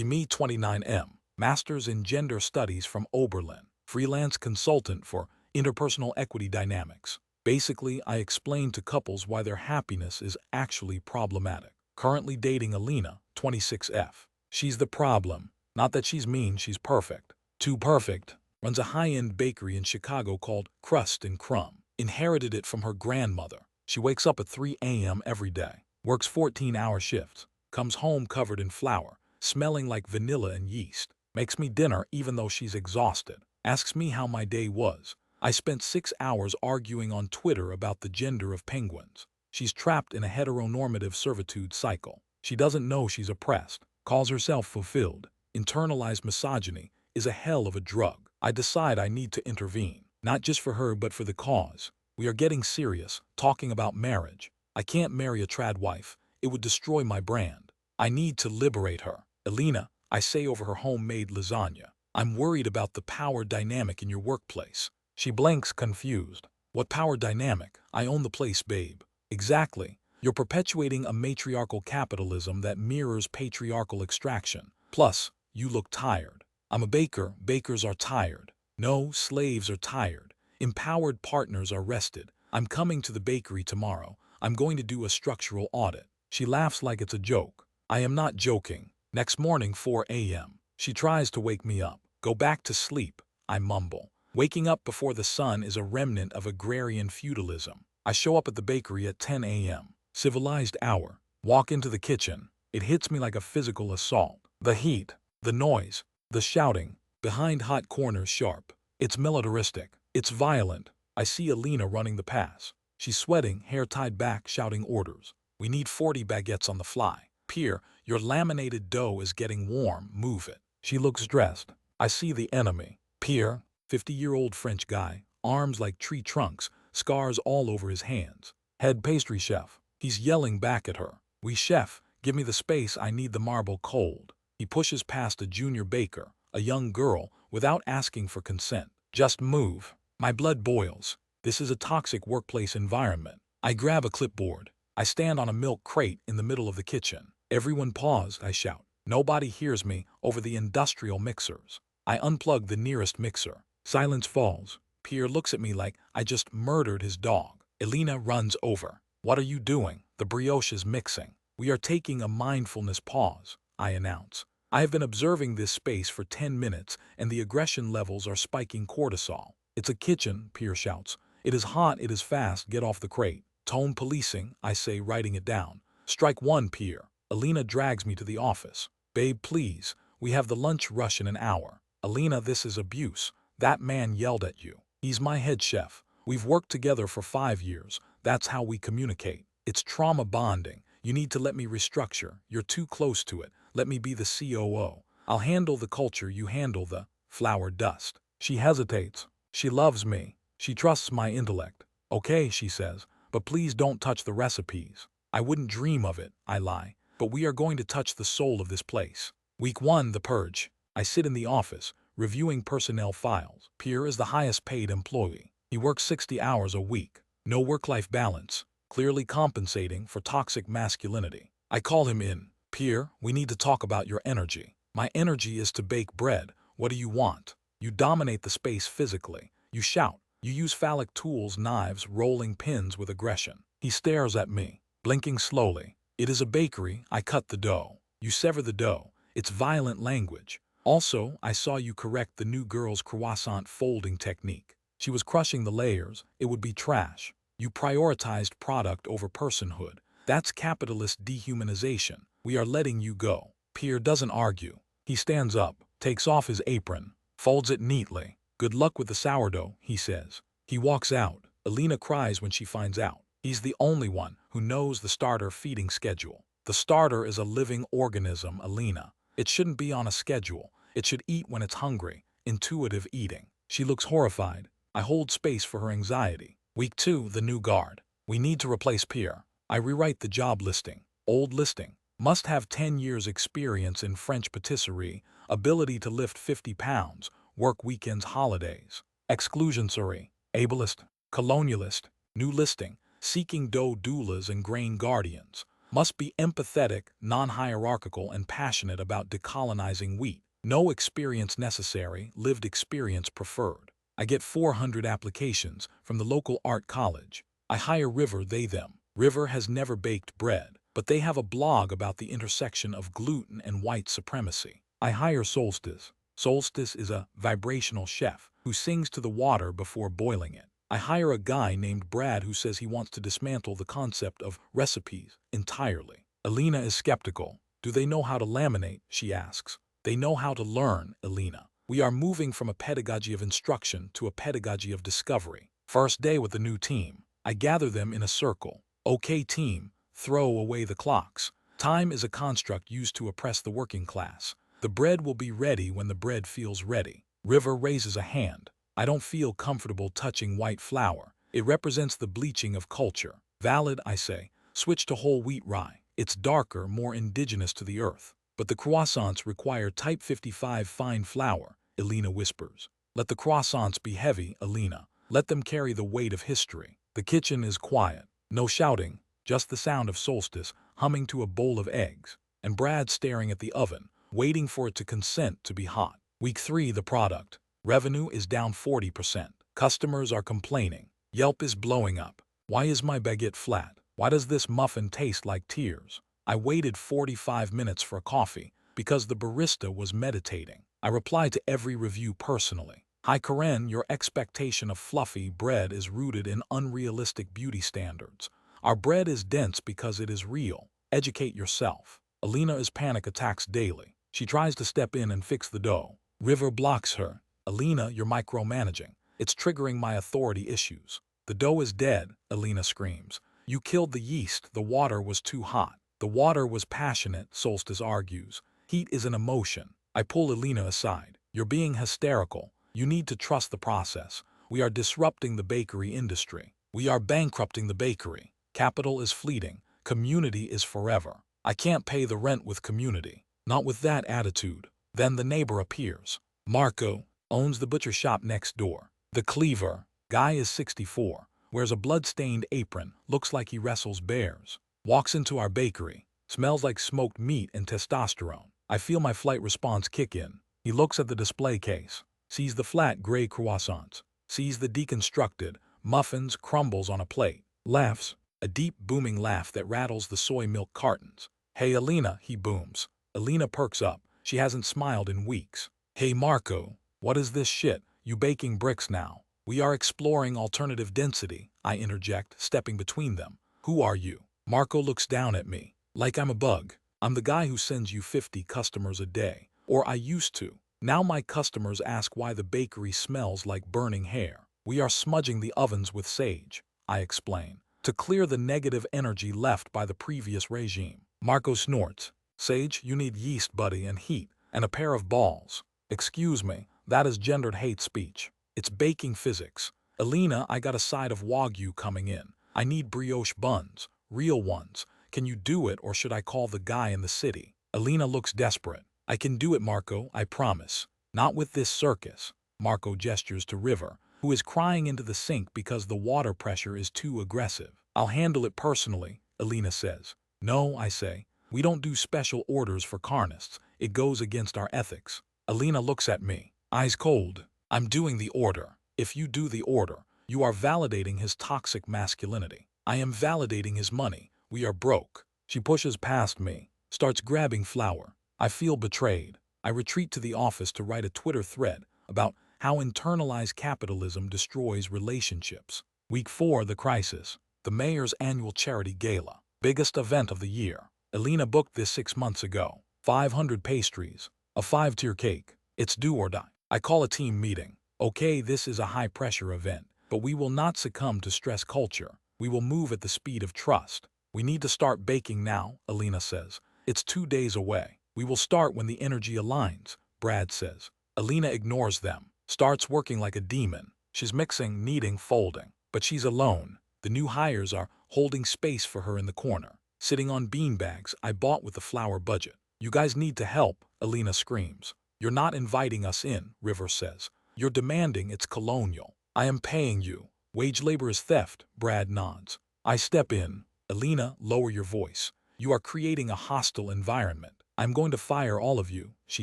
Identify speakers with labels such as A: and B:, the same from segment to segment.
A: Me 29M, Masters in Gender Studies from Oberlin, freelance consultant for interpersonal equity dynamics. Basically, I explain to couples why their happiness is actually problematic. Currently dating Alina, 26F. She's the problem. Not that she's mean, she's perfect. Too perfect. Runs a high-end bakery in Chicago called Crust and Crumb. Inherited it from her grandmother. She wakes up at 3 a.m. every day. Works 14-hour shifts. Comes home covered in flour, smelling like vanilla and yeast. Makes me dinner even though she's exhausted. Asks me how my day was. I spent 6 hours arguing on Twitter about the gender of penguins. She's trapped in a heteronormative servitude cycle. She doesn't know she's oppressed. Calls herself fulfilled. Internalized misogyny is a hell of a drug. I decide I need to intervene. Not just for her, but for the cause. We are getting serious, talking about marriage. I can't marry a trad wife. It would destroy my brand. I need to liberate her. Alina, I say over her homemade lasagna, I'm worried about the power dynamic in your workplace. She blinks, confused. What power dynamic? I own the place, babe. Exactly. You're perpetuating a matriarchal capitalism that mirrors patriarchal extraction. Plus, you look tired. I'm a baker. Bakers are tired. No, slaves are tired. Empowered partners are rested. I'm coming to the bakery tomorrow. I'm going to do a structural audit. She laughs like it's a joke. I am not joking. Next morning, 4 a.m. She tries to wake me up. Go back to sleep, I mumble. Waking up before the sun is a remnant of agrarian feudalism. I show up at the bakery at 10 a.m. Civilized hour. Walk into the kitchen. It hits me like a physical assault. The heat, the noise, the shouting, behind hot corners sharp. It's militaristic. It's violent. I see Alina running the pass. She's sweating, hair tied back, shouting orders. We need 40 baguettes on the fly. Pierre, your laminated dough is getting warm. Move it. She looks dressed. I see the enemy. Pierre, 50-year-old French guy, arms like tree trunks, scars all over his hands. Head pastry chef. He's yelling back at her. We chef, give me the space, I need the marble cold. He pushes past a junior baker, a young girl, without asking for consent. Just move. My blood boils. This is a toxic workplace environment. I grab a clipboard. I stand on a milk crate in the middle of the kitchen. Everyone pause, I shout. Nobody hears me over the industrial mixers. I unplug the nearest mixer. Silence falls. Pierre looks at me like I just murdered his dog. Alina runs over. What are you doing? The brioche is mixing. We are taking a mindfulness pause, I announce. I have been observing this space for 10 minutes and the aggression levels are spiking cortisol. It's a kitchen, Pierre shouts. It is hot, it is fast, get off the crate. Tone policing, I say, writing it down. Strike one, Pierre. Alina drags me to the office. Babe, please. We have the lunch rush in an hour. Alina, this is abuse. That man yelled at you. He's my head chef. We've worked together for 5 years. That's how we communicate. It's trauma bonding. You need to let me restructure. You're too close to it. Let me be the COO. I'll handle the culture, you handle the flour dust. She hesitates. She loves me. She trusts my intellect. Okay, she says, but please don't touch the recipes. I wouldn't dream of it, I lie. But we are going to touch the soul of this place. Week 1, the purge. I sit in the office, reviewing personnel files. Pierre is the highest paid employee. He works 60 hours a week. No work-life balance. Clearly compensating for toxic masculinity. I call him in. Pierre, we need to talk about your energy. My energy is to bake bread. What do you want? You dominate the space physically. You shout. You use phallic tools, knives, rolling pins with aggression. He stares at me, blinking slowly. It is a bakery. I cut the dough. You sever the dough. It's violent language. Also, I saw you correct the new girl's croissant folding technique. She was crushing the layers. It would be trash. You prioritized product over personhood. That's capitalist dehumanization. We are letting you go. Pierre doesn't argue. He stands up, takes off his apron, folds it neatly. Good luck with the sourdough, he says. He walks out. Alina cries when she finds out. He's the only one who knows the starter feeding schedule. The starter is a living organism, Alina. It shouldn't be on a schedule. It should eat when it's hungry. Intuitive eating. She looks horrified. I hold space for her anxiety. Week 2, the new guard. We need to replace Pierre. I rewrite the job listing. Old listing. Must have 10 years experience in French patisserie, ability to lift 50 pounds, work weekends, holidays. Exclusionary, ableist, colonialist. New listing. Seeking dough doulas and grain guardians. Must be empathetic, non-hierarchical, and passionate about decolonizing wheat. No experience necessary, lived experience preferred. I get 400 applications from the local art college. I hire River, they, them. River has never baked bread, but they have a blog about the intersection of gluten and white supremacy. I hire Solstice. Solstice is a vibrational chef who sings to the water before boiling it. I hire a guy named Brad who says he wants to dismantle the concept of recipes entirely. Alina is skeptical. Do they know how to laminate? She asks. They know how to learn, Alina. We are moving from a pedagogy of instruction to a pedagogy of discovery. First day with the new team. I gather them in a circle. Okay, team, throw away the clocks. Time is a construct used to oppress the working class. The bread will be ready when the bread feels ready. River raises a hand. I don't feel comfortable touching white flour. It represents the bleaching of culture. Valid, I say. Switch to whole wheat rye. It's darker, more indigenous to the earth. But the croissants require type 55 fine flour, Alina whispers. Let the croissants be heavy, Alina. Let them carry the weight of history. The kitchen is quiet. No shouting, just the sound of Solstice humming to a bowl of eggs, and Brad staring at the oven, waiting for it to consent to be hot. Week 3, the product. Revenue is down 40%. Customers are complaining. Yelp is blowing up. Why is my baguette flat? Why does this muffin taste like tears? I waited 45 minutes for a coffee because the barista was meditating. I replied to every review personally. Hi Karen, your expectation of fluffy bread is rooted in unrealistic beauty standards. Our bread is dense because it is real. Educate yourself. Alina is panic attacks daily. She tries to step in and fix the dough. River blocks her. Alina, you're micromanaging. It's triggering my authority issues. The dough is dead, Alina screams. You killed the yeast. The water was too hot. The water was passionate, Solstice argues. Heat is an emotion. I pull Alina aside. You're being hysterical. You need to trust the process. We are disrupting the bakery industry. We are bankrupting the bakery. Capital is fleeting. Community is forever. I can't pay the rent with community. Not with that attitude. Then the neighbor appears. Marco owns the butcher shop next door. The cleaver. Guy is 64. Wears a blood-stained apron. Looks like he wrestles bears. Walks into our bakery. Smells like smoked meat and testosterone. I feel my flight response kick in. He looks at the display case. Sees the flat gray croissants. Sees the deconstructed muffins crumbles on a plate. Laughs. A deep booming laugh that rattles the soy milk cartons. Hey Alina, he booms. Alina perks up. She hasn't smiled in weeks. Hey Marco, what is this shit? You baking bricks now? We are exploring alternative density, I interject, stepping between them. Who are you? Marco looks down at me. Like I'm a bug. I'm the guy who sends you 50 customers a day. Or I used to. Now my customers ask why the bakery smells like burning hair. We are smudging the ovens with sage, I explain, to clear the negative energy left by the previous regime. Marco snorts. Sage, you need yeast, buddy, and heat, and a pair of balls. Excuse me, that is gendered hate speech. It's baking physics. Alina, I got a side of Wagyu coming in. I need brioche buns. Real ones. Can you do it or should I call the guy in the city? Alina looks desperate. I can do it, Marco, I promise. Not with this circus. Marco gestures to River, who is crying into the sink because the water pressure is too aggressive. I'll handle it personally, Alina says. No, I say. We don't do special orders for carnists. It goes against our ethics. Alina looks at me, eyes cold. I'm doing the order. If you do the order, you are validating his toxic masculinity. I am validating his money. We are broke. She pushes past me, starts grabbing flour. I feel betrayed. I retreat to the office to write a Twitter thread about how internalized capitalism destroys relationships. Week 4, the crisis. The mayor's annual charity gala. Biggest event of the year. Alina booked this 6 months ago. 500 pastries. A 5-tier cake. It's do or die. I call a team meeting. Okay, this is a high-pressure event, but we will not succumb to stress culture. We will move at the speed of trust. We need to start baking now, Alina says. It's 2 days away. We will start when the energy aligns, Brad says. Alina ignores them, starts working like a demon. She's mixing, kneading, folding. But she's alone. The new hires are holding space for her in the corner, sitting on beanbags I bought with the flour budget. You guys need to help, Alina screams. You're not inviting us in, River says. You're demanding it's colonial. I am paying you. Wage labor is theft, Brad nods. I step in. Alina, lower your voice. You are creating a hostile environment. I'm going to fire all of you, she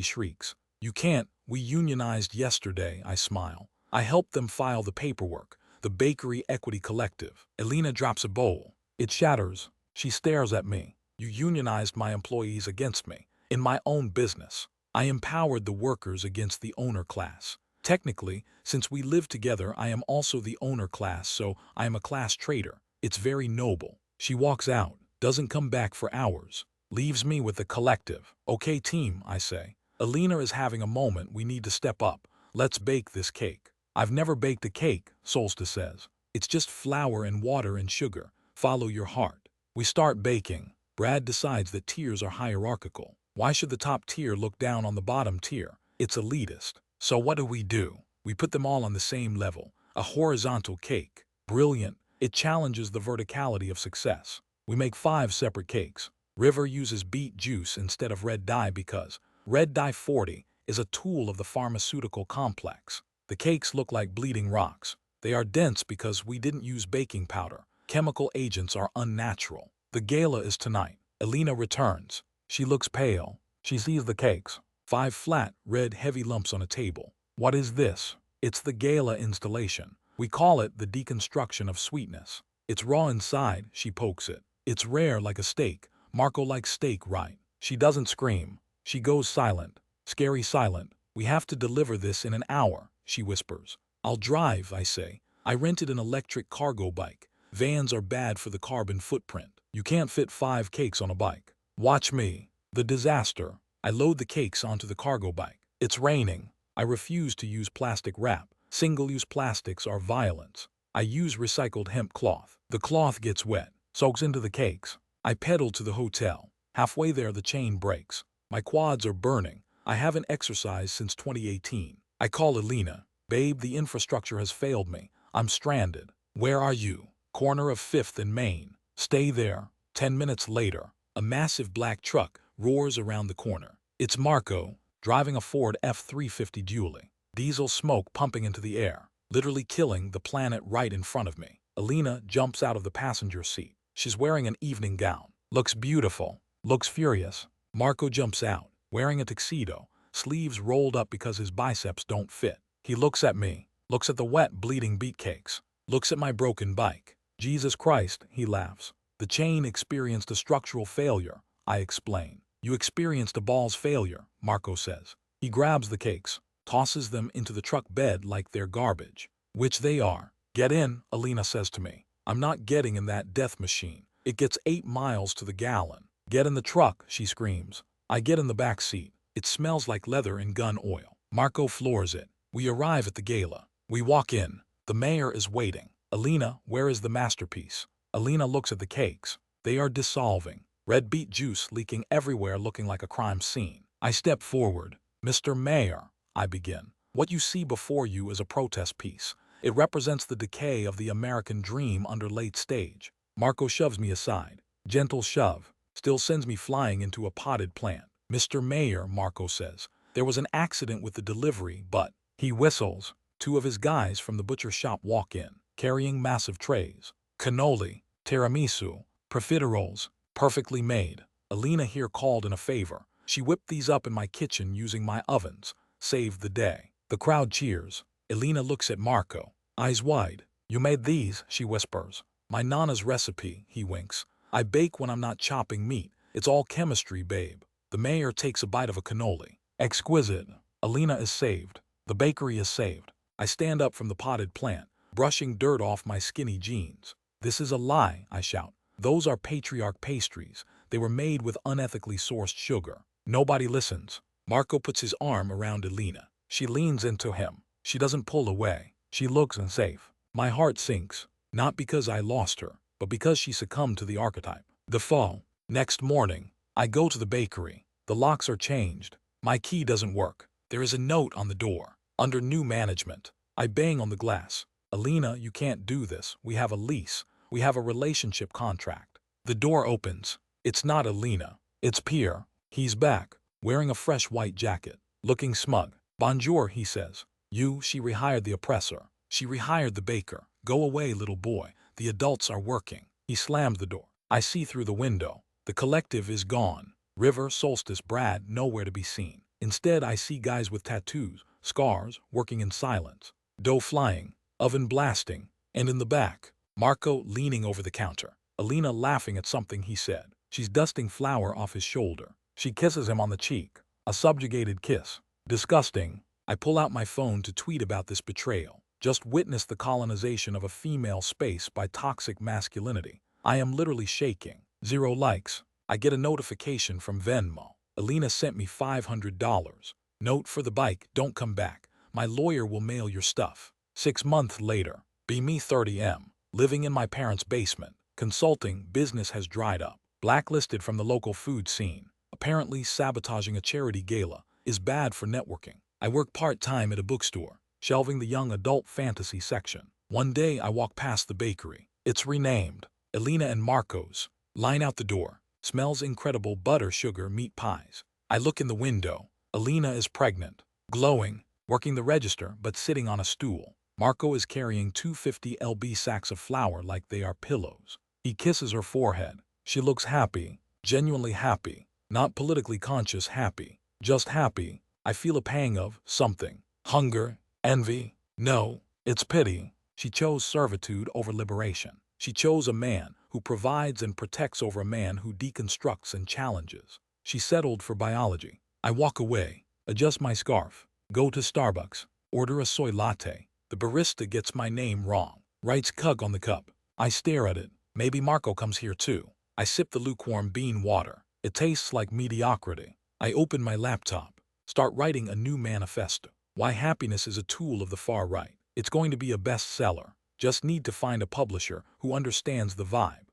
A: shrieks. You can't. We unionized yesterday, I smile. I helped them file the paperwork. The Bakery Equity Collective. Elena drops a bowl. It shatters. She stares at me. You unionized my employees against me. In my own business. I empowered the workers against the owner class. Technically, since we live together, I am also the owner class, so I am a class traitor. It's very noble. She walks out, doesn't come back for hours. Leaves me with the collective. Okay, team, I say. Elena is having a moment. We need to step up. Let's bake this cake. I've never baked a cake, Solstice says. It's just flour and water and sugar. Follow your heart. We start baking. Brad decides that tiers are hierarchical. Why should the top tier look down on the bottom tier? It's elitist. So what do? We put them all on the same level. A horizontal cake. Brilliant. It challenges the verticality of success. We make 5 separate cakes. River uses beet juice instead of red dye because red dye 40 is a tool of the pharmaceutical complex. The cakes look like bleeding rocks. They are dense because we didn't use baking powder. Chemical agents are unnatural. The gala is tonight. Elena returns. She looks pale. She sees the cakes. 5 flat, red, heavy lumps on a table. What is this? It's the gala installation. We call it the deconstruction of sweetness. It's raw inside, she pokes it. It's rare like a steak. Marco likes steak, right? She doesn't scream. She goes silent. Scary silent. We have to deliver this in an hour, she whispers. I'll drive, I say. I rented an electric cargo bike. Vans are bad for the carbon footprint. You can't fit 5 cakes on a bike. Watch me. The disaster. I load the cakes onto the cargo bike. It's raining. I refuse to use plastic wrap. Single-use plastics are violence. I use recycled hemp cloth. The cloth gets wet, soaks into the cakes. I pedal to the hotel. Halfway there, the chain breaks. My quads are burning. I haven't exercised since 2018. I call Elena. Babe, the infrastructure has failed me. I'm stranded. Where are you? Corner of 5th and Main. Stay there. 10 minutes later, a massive black truck roars around the corner. It's Marco, driving a Ford F-350 dually. Diesel smoke pumping into the air, literally killing the planet right in front of me. Elena jumps out of the passenger seat. She's wearing an evening gown. Looks beautiful. Looks furious. Marco jumps out, wearing a tuxedo, sleeves rolled up because his biceps don't fit. He looks at me, looks at the wet, bleeding beet cakes, looks at my broken bike. Jesus Christ, he laughs. The chain experienced a structural failure, I explain. You experienced a balls failure, Marco says. He grabs the cakes, tosses them into the truck bed like they're garbage. Which they are. Get in, Elena says to me. I'm not getting in that death machine. It gets 8 miles to the gallon. Get in the truck, she screams. I get in the back seat. It smells like leather and gun oil. Marco floors it. We arrive at the gala. We walk in. The mayor is waiting. Elena, where is the masterpiece? Elena looks at the cakes. They are dissolving. Red beet juice leaking everywhere, looking like a crime scene. I step forward. Mr. Mayor, I begin. What you see before you is a protest piece. It represents the decay of the American dream under late stage. Marco shoves me aside. Gentle shove. Still sends me flying into a potted plant. Mr. Mayor, Marco says, there was an accident with the delivery, but he whistles. 2 of his guys from the butcher shop walk in, carrying massive trays. Cannoli, tiramisu, profiteroles, perfectly made. Elena here called in a favor. She whipped these up in my kitchen using my ovens. Saved the day. The crowd cheers. Elena looks at Marco, eyes wide. You made these, she whispers. My nana's recipe, he winks. I bake when I'm not chopping meat. It's all chemistry, babe. The mayor takes a bite of a cannoli. Exquisite. Elena is saved. The bakery is saved. I stand up from the potted plant, brushing dirt off my skinny jeans. This is a lie, I shout. Those are patriarch pastries. They were made with unethically sourced sugar. Nobody listens. Marco puts his arm around Elena. She leans into him. She doesn't pull away. She looks unsafe. My heart sinks, not because I lost her, but because she succumbed to the archetype. The fall. Next morning, I go to the bakery. The locks are changed. My key doesn't work. There is a note on the door. Under new management. I bang on the glass. Elena, you can't do this. We have a lease. We have a relationship contract. The door opens. It's not Elena. It's Pierre. He's back, wearing a fresh white jacket, looking smug. Bonjour, he says. She rehired the oppressor. She rehired the baker. Go away, little boy. The adults are working. He slammed the door. I see through the window. The collective is gone. River, Solstice, Brad, nowhere to be seen. Instead, I see guys with tattoos, scars, working in silence, dough flying, oven blasting, and in the back, Marco leaning over the counter, Alina laughing at something he said. She's dusting flour off his shoulder. She kisses him on the cheek, a subjugated kiss. Disgusting. I pull out my phone to tweet about this betrayal. Just witnessed the colonization of a female space by toxic masculinity. I am literally shaking. 0 likes. I get a notification from Venmo. Alina sent me $500. Note for the bike, don't come back. My lawyer will mail your stuff. 6 months later. Be me 30M. Living in my parents' basement. Consulting, business has dried up. Blacklisted from the local food scene. Apparently sabotaging a charity gala is bad for networking. I work part-time at a bookstore, shelving the young adult fantasy section. One day I walk past the bakery. It's renamed Alina and Marco's. Line out the door. Smells incredible butter, sugar, meat pies. I look in the window. Alina is pregnant, glowing, working the register but sitting on a stool. Marco is carrying 250 lb sacks of flour like they are pillows. He kisses her forehead. She looks happy, genuinely happy, not politically conscious happy, just happy. I feel a pang of something. Hunger, envy. No, it's pity. She chose servitude over liberation. She chose a man who provides and protects over a man who deconstructs and challenges. She settled for biology. I walk away, adjust my scarf, go to Starbucks, order a soy latte. The barista gets my name wrong, writes Cug on the cup. I stare at it. Maybe Marco comes here too. I sip the lukewarm bean water. It tastes like mediocrity. I open my laptop, start writing a new manifesto. Why happiness is a tool of the far right. It's going to be a bestseller. Just need to find a publisher who understands the vibe.